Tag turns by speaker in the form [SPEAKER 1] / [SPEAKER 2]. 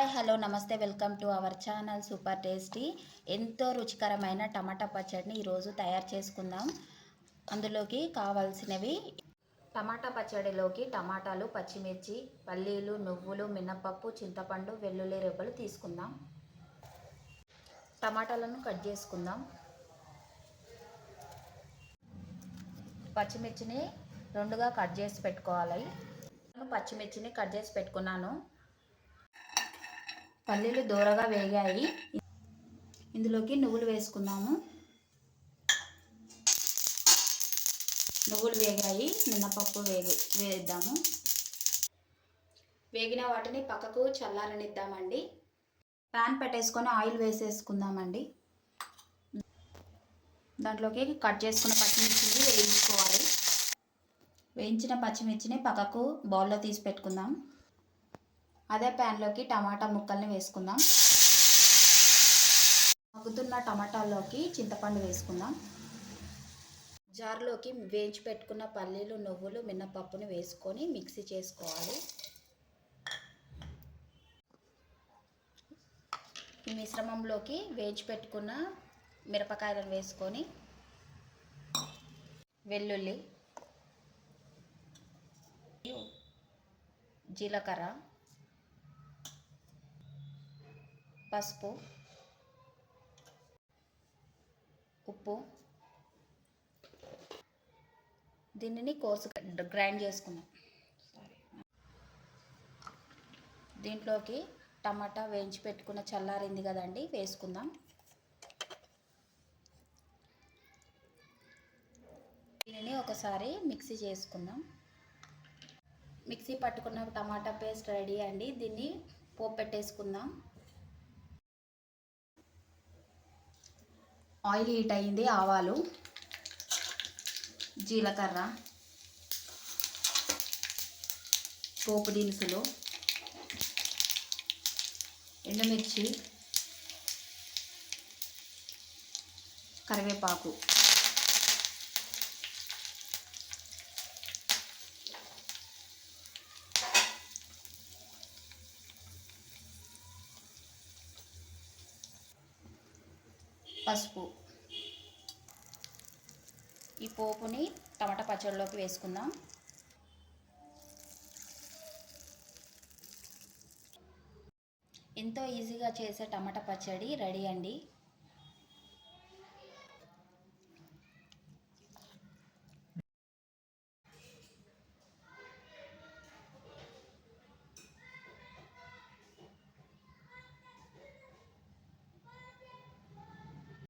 [SPEAKER 1] Hi hello నమస్తే welcome to our channel super tasty. ఎంతో రుచికరమైన టమాటా పచ్చడిని ఈరోజు తయారు చేసుకుందాం. అందులోకి కావాల్సినవి టమాటా పచ్చడిలోకి టమాటాలు, పచ్చిమిర్చి, పల్లీలు, నువ్వులు, మినపప్పు, చింతపండు, వెల్లుల్లి రెబ్బలు తీసుకుందాం. టమాటాలను కట్ చేసుకుందాం. పచ్చిమిర్చిని రెండుగా కట్ చేసి పెట్టుకోవాలి. పచ్చిమిర్చిని కట్ చేసి పెట్టుకున్నాను. పల్లీలు దూరగా వేగాయి. ఇందులోకి నువ్వులు వేసుకుందాము. నువ్వులు వేగాయి, మినపప్పు వేద్దాము. వేగిన వాటిని పక్కకు చల్లారనిద్దామండి. ప్యాన్ పెట్టేసుకొని ఆయిల్ వేసేసుకుందామండి. దాంట్లోకి కట్ చేసుకున్న పచ్చిమిర్చిని వేయించుకోవాలి. వేయించిన పచ్చిమిర్చిని పక్కకు బౌల్లో తీసి పెట్టుకుందాం. అదే ప్యాన్లోకి టమాటా ముక్కల్ని వేసుకుందాం. మగ్గుతున్న టమాటాలోకి చింతపండు వేసుకుందాం. జార్లోకి వేయించి పెట్టుకున్న పల్లీలు, నువ్వులు, మినపప్పుని వేసుకొని మిక్సీ చేసుకోవాలి. ఈ మిశ్రమంలోకి వేయించి పెట్టుకున్న మిరపకాయలను వేసుకొని వెల్లుల్లి, జీలకర్ర, పసుపు, ఉప్పు, దీనిని కోర్సుగా గ్రైండ్ చేసుకుందాం. దీంట్లోకి టమాటా వేయించి పెట్టుకున్న చల్లారింది కదండి, వేసుకుందాం. దీనిని ఒకసారి మిక్సీ చేసుకుందాం. మిక్సీ పట్టుకున్న టమాటా పేస్ట్ రెడీ అండి. దీన్ని పోపు పెట్టేసుకుందాం. ఆయిల్ హీట్ అయింది. ఆవాలు, జీలకర్ర, పోపు దినుసులు, ఎండుమిర్చి, కరివేపాకు, పసుపు. ఈ పోపుని టమాటా పచ్చడిలోకి వేసుకుందాం. ఎంతో ఈజీగా చేసే టమాటా పచ్చడి రెడీ అండి.